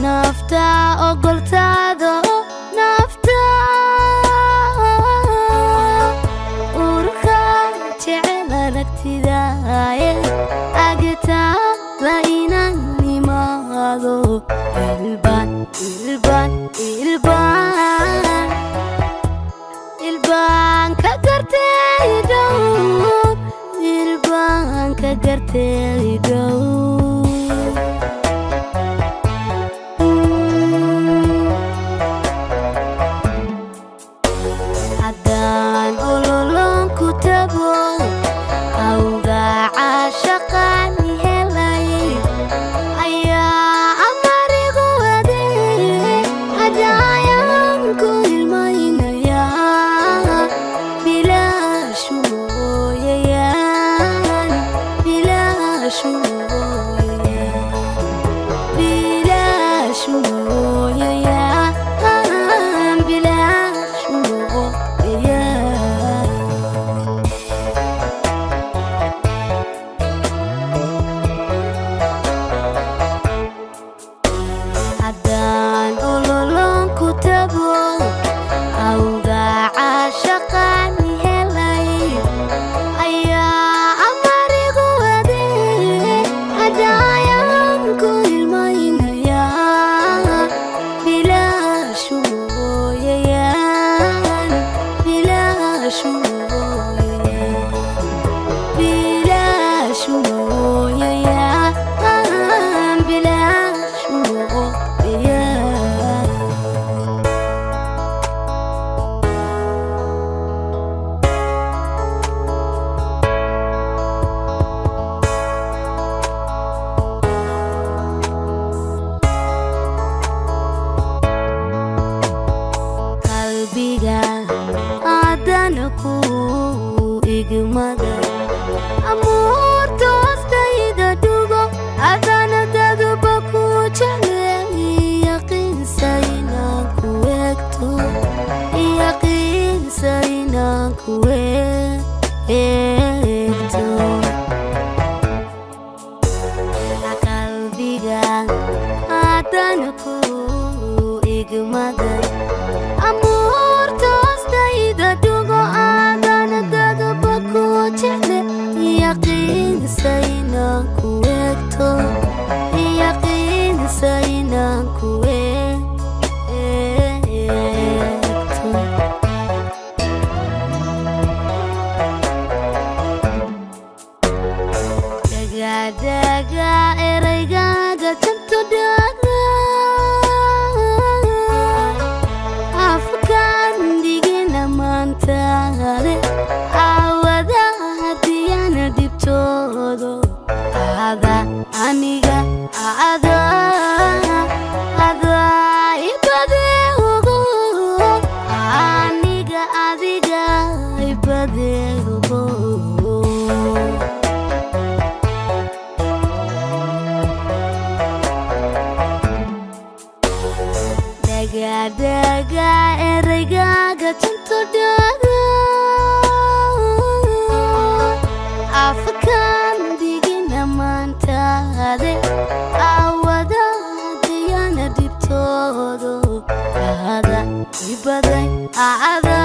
nafta ogoltaado nafta urka jecel aragtidaaye agtaa la inaan nimaado ilbaan ka gartay dhow ilbaan ka gartay dhow amor toostayda dhugo adana daduba ku jecel yaqiinsaynaan ku eegto yaqiinsaynaan ku eegto qalbiga adana ku igmaday amor toostayda dhugo adana daduba ku jecel yaqiinsaynaan ku eegto yaqiinsaynaan ku eegto dagadaga eraygaaga tanto dhaga afkaan digina maantaade awada hadiyana dhibtoodo ada aniga ada ibade ugu aniga adiga ibade ugu dagadaga eraygaaga tanto dhaga afkaan digina maantaade awada hadiyana dhibtoodo ada ibaday ada